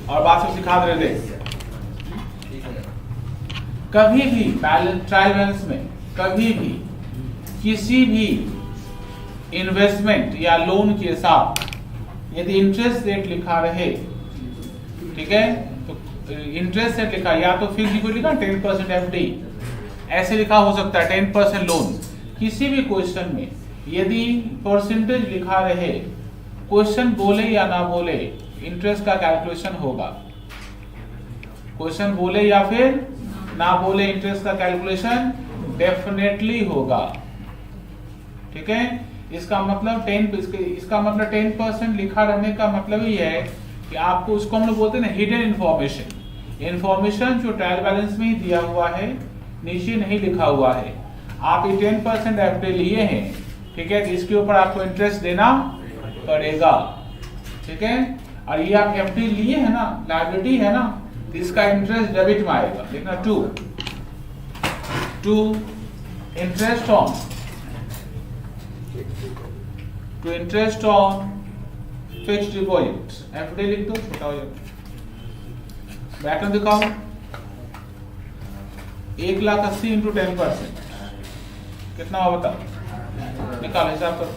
और बात सब सिखा दे रहे देख। कभी भी बैलेंस ट्रायल बैलेंस में कभी भी किसी भी इन्वेस्टमेंट या लोन के साथ यदि इंटरेस्ट रेट लिखा रहे, ठीक है, तो इंटरेस्ट रेट लिखा या तो फिर कोई लिखा 10% एफडी ऐसे लिखा हो सकता है 10% लोन। किसी भी क्वेश्चन में यदि परसेंटेज लिखा रहे, क्वेश्चन बोले या ना बोले इंटरेस्ट का कैलकुलेशन होगा। क्वेश्चन बोले या फिर ना बोले इंटरेस्ट का कैलकुलेशन डेफिनेटली होगा, ठीक है। इसका मतलब 10% लिखा रहने का मतलब ही है कि आपको, उसको हम लोग बोलते हैं ना हिडन इंफॉर्मेशन जो ट्रायल बैलेंस में ही दिया हुआ है, नीचे नहीं लिखा हुआ है। आप ये 10% एफडी लिए हैं, ठीक है, इसके ऊपर आपको इंटरेस्ट देना पड़ेगा, ठीक है। और ये आप एफडी लिए है ना, लायबिलिटी है ना, तो इसका इंटरेस्ट डेबिट में आएगा। देखना to interest on fixed deposit FD लिख दो, छोटा हो जाएगा। बैकग्राउंड दिखाओ, 1,80,000 इंटू 10% कितना हुआ बताओ, निकाल हिसाब करो।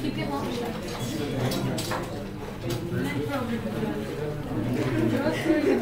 Keep your mouth shut. No problem. वही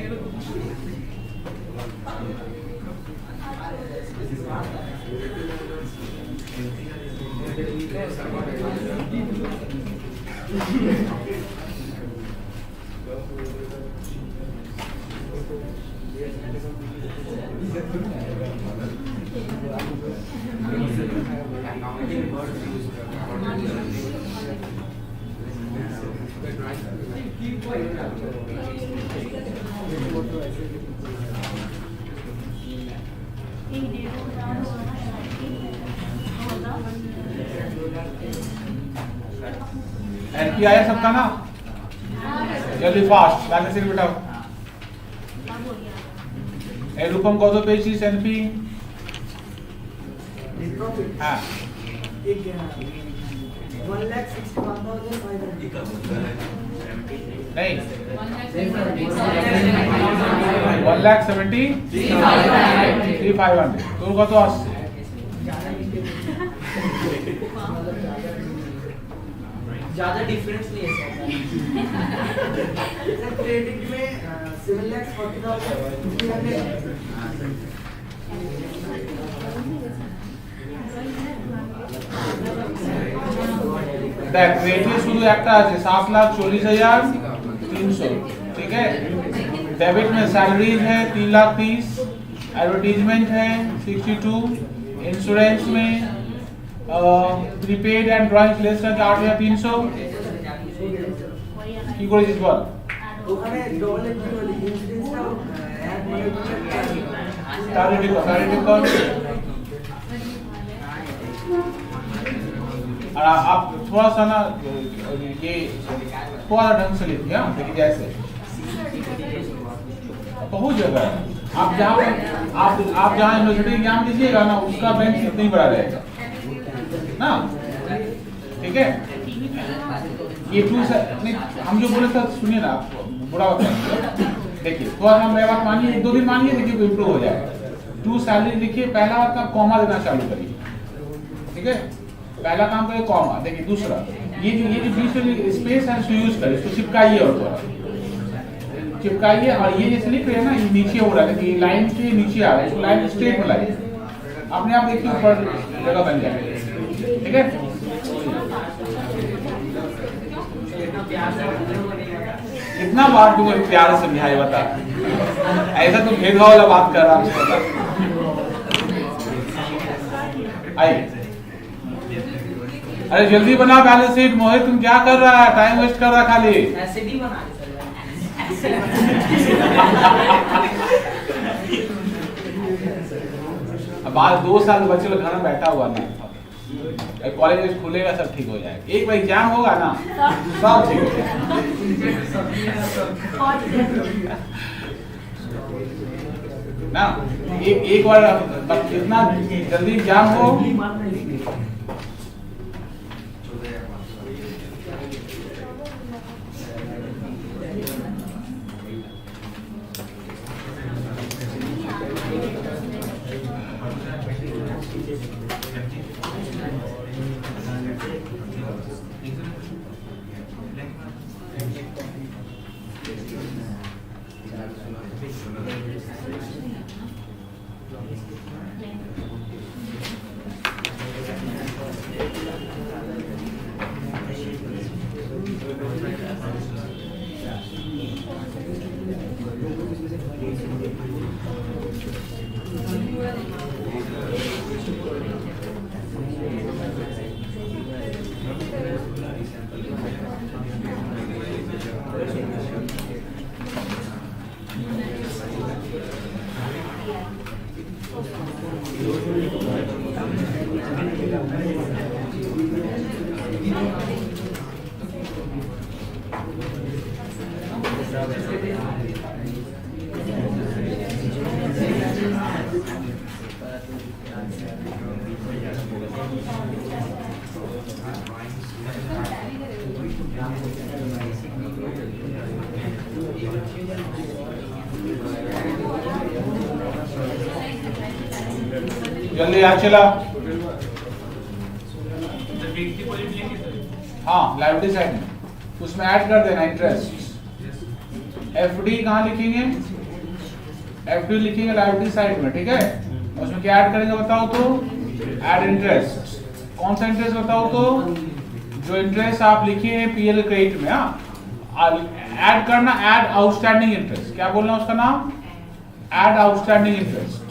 तो ऊपर नीचे। एनपी आया सबका ना, जल्दी फास्ट बैलेंस शीट बिठाओ। ए रूपम कौन सा पेज इस एनपी? हाँ 1,61,500 नहीं 1,70,3,500 তোর কত আসছে? ज्यादा डिफरेंस नहीं है सर क्रेडिट में 7,40,300 দেখ রেটে শুধু একটা আছে 7,40,300, ठीक है। डेबिट में सैलरीज है 3,30,000, एडवर्टीजमेंट है 62, इंश्योरेंस में प्रीपेड एंड ड्रॉइंग लेस करके 8,300 কি করেছিস বল? ওখানে ডবল এন্ট্রি হলো ইন্সুরেন্সটা এক মানে तारीख कौन? और आप थोड़ा सा ना ये थोड़ा ढंग से लिखिए, हाँ देखिए जैसे बहुत जगह है। आप जहाँ यूनिवर्सिटी एग्जाम दीजिएगा ना उसका बेंच इतना ही बड़ा रहेगा ना, ठीक है। ये टू हम जो बोले था सुनिए ना, आप बुरा होता है देखिए थोड़ा सा मेरी बात मानिए, 1-2 दिन मानिए, देखिए इम्प्रूव हो जाएगा। टू सैलरी लिखिए, पहला आपका कॉमा देना चालू करिए, ठीक है। पहला काम करिए कॉमा, देखिए दूसरा ये जो बीच में स्पेस है उसको यूज करिए, इसको चिपकाइए और थोड़ा चिपकाइए। और ये जैसे लिख रहे हैं ना ये नीचे हो रहा है, देखिए लाइन के नीचे आ रहा है, इसको लाइन स्ट्रेट में लाइए, अपने आप देखिए ऊपर जगह बन जाएगी, ठीक है। कितना बार तुम प्यार से समझाए बता, ऐसा तुम भेदभाव वाला बात कर रहा है। आइए अरे जल्दी बना बैलेंस शीट। मोहित तुम क्या कर रहा है, टाइम वेस्ट कर रहा है खाली। ऐसे भी बना बाद 2 साल बच्चे लोग घर में बैठा हुआ ना, कॉलेज खुलेगा सब ठीक हो जाएगा। एक बार एग्जाम होगा ना सब ठीक हो जाएगा ना। एक बार इतना जल्दी एग्जाम हो जल्दी याद चला। हाँ लाइबिलिटी साइड में उसमें ऐड कर देना इंटरेस्ट। एफडी कहाँ लिखेंगे? एफडी लिखेंगे लाइबिलिटी साइड में, ठीक है। उसमें क्या ऐड करेंगे बताओ तो? Add interest. कौन सा इंटरेस्ट बताओ तो? जो इंटरेस्ट आप लिखे हैं पीएल क्रेडिट में। हाँ ऐड करना, ऐड आउटस्टैंडिंग इंटरेस्ट। क्या बोलना उसका नाम? Add outstanding interest.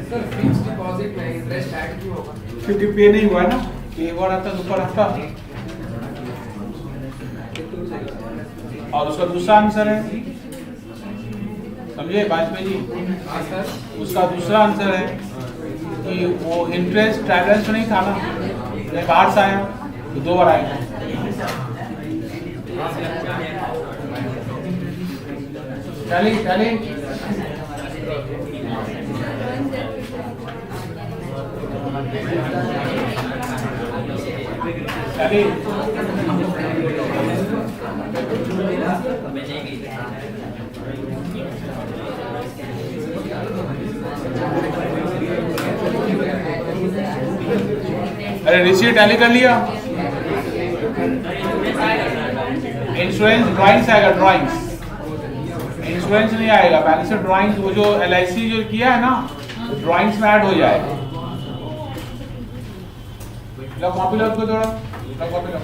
Sir fixed deposit में इंटरेस्ट ऐड क्यों होगा? क्योंकि पे नहीं हुआ ना, एक बार आता ऊपर आता। और उसका दूसरा आंसर है, समझे वाजपेयी जी? हाँ सर। उसका दूसरा आंसर है कि वो इंटरेस्ट ट्रायलेंस में नहीं था ना, जब बाहर से आया तो 2 बार आएगा। चलिए अरे रिसीट टैली कर लिया। इंश्योरेंस ड्राइंग्स आएगा, ड्राइंग्स इंश्योरेंस नहीं आएगा, बैलेंस शीट ड्राइंग्स वो जो LIC जो किया है ना, ड्राइंग्स में ऐड हो जाएगा। लो कॉपी लो उसको थोड़ा, लो कॉपी लो।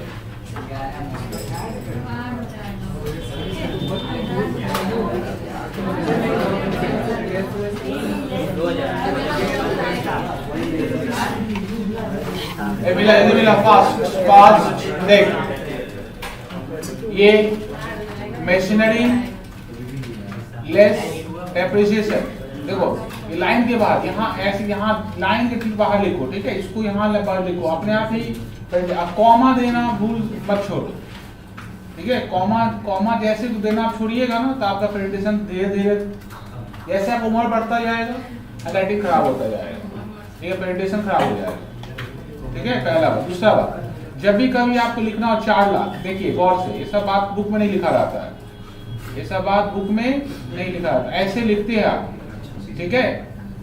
मिला फास्ट देख, ये मशीनरी लेस डेप्रिसिएशन, देखो ये लाइन के बाद यहाँ ऐसे, यहाँ लाइन के ठीक बाहर लिखो, ठीक है, इसको यहाँ बाहर लिखो अपने आप ही, कॉमा देना भूल मत छोड़ो, ठीक है, कॉमा जैसे तो देना आप छोड़िएगा ना तो आपका प्रेजेंटेशन धीरे धीरे जैसे आप उम्र बढ़ता जाएगा हैंडराइटिंग खराब होता जाएगा, ठीक है, प्रेजेंटेशन खराब हो जाएगा, ठीक है, पहला बात। दूसरा बात, जब भी कभी आपको लिखना हो 4 लाख, देखिए गौर से, ये सब बात बुक में नहीं लिखा रहता है, ये सब बात बुक में नहीं लिखा रहता, ऐसे लिखते हैं आप, ठीक है,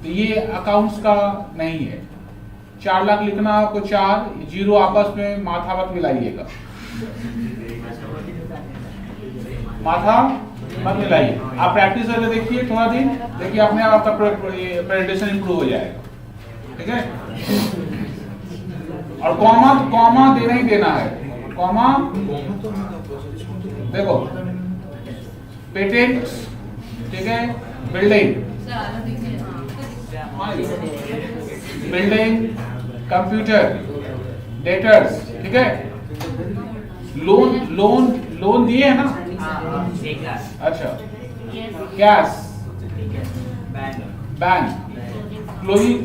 तो ये अकाउंट्स का नहीं है। 4 लाख लिखना आपको, 4 जीरो आपस में माथा मत मिलाइएगा, माथा मत मिलाइए, आप प्रैक्टिस करके देखिए थोड़ा दिन, देखिए अपने आप आपका प्रेजेंटेशन इंप्रूव हो जाएगा, ठीक है। और कॉमा देना ही देना है, कॉमा देखो, पेटेंट, ठीक है, बिल्डिंग, कंप्यूटर, डेटर्स, ठीक है, लोन दिए है ना, अच्छा, कैश, बैंक, क्लोजिंग,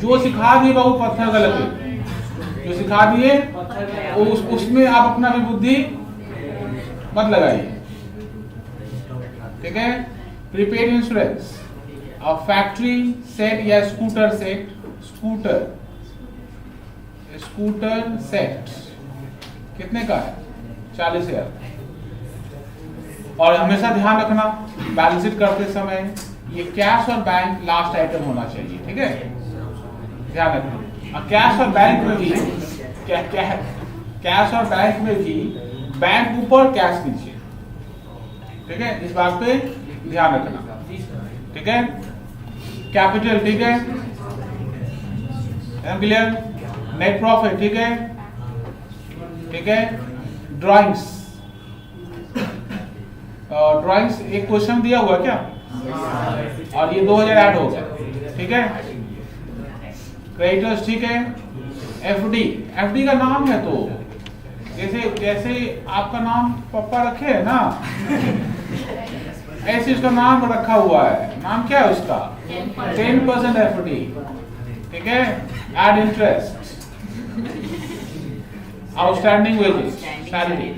जो सिखा दिए वो पत्थर गलत है, जो सिखा दिए उसमें आप अपना भी बुद्धि मत लगाइए, ठीक है। प्रीपेड इंश्योरेंस, फैक्ट्री सेट या स्कूटर सेट, स्कूटर सेट कितने का है? 40,000। और हमेशा ध्यान रखना बैलेंस शीट करते समय ये कैश और बैंक लास्ट आइटम होना चाहिए, ठीक है, ध्यान रखना। और कैश और बैंक में भी कैश और बैंक में भी बैंक ऊपर कैश नीचे, ठीक है, इस बात पे ध्यान रखना, ठीक है। कैपिटल, ठीक है, क्लियर। नेट प्रॉफिट, ठीक है, ठीक है। ड्राइंग्स, ड्राइंग्स एक क्वेश्चन दिया हुआ क्या, और ये 2000 ऐड हो गया, ठीक है। क्रेडिटर्स, ठीक है। एफडी का नाम है, तो जैसे आपका नाम पापा रखे है ना, ऐसे उसका नाम रखा हुआ है, नाम क्या है उसका, 10% एफडी, ठीक है। Add interest, outstanding wages, salary,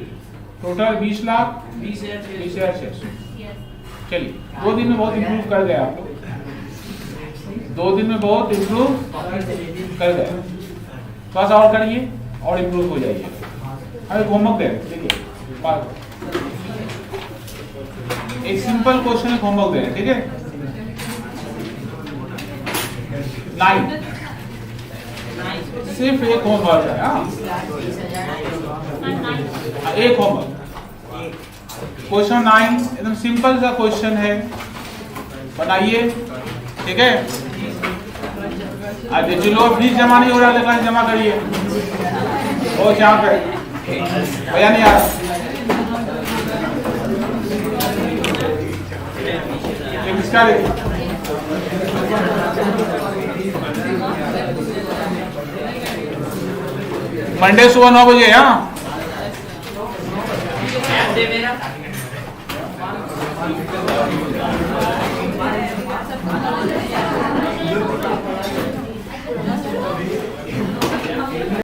total 20 lakh 20,600। चलिए 2 दिन में बहुत इम्प्रूव कर गए आप लोग, 2 दिन में बहुत इम्प्रूव कर गए, थोड़ा सा और करिए और इम्प्रूव हो जाइए। हम एक होमवर्क दे, देखिए एक सिंपल क्वेश्चन एक होमवर्क दे रहे, ठीक है। 9 सिर्फ एक होमवर्क है, एक होमवर्क, क्वेश्चन 9 एकदम सिंपल सा क्वेश्चन है, बनाइए, ठीक है। आज जो लोग फीस जमा नहीं हो रहा लेकिन जमा करिए, वो जहाँ पे भैया नहीं आ रहा, किसका मंडे सुबह 9 बजे, हाँ।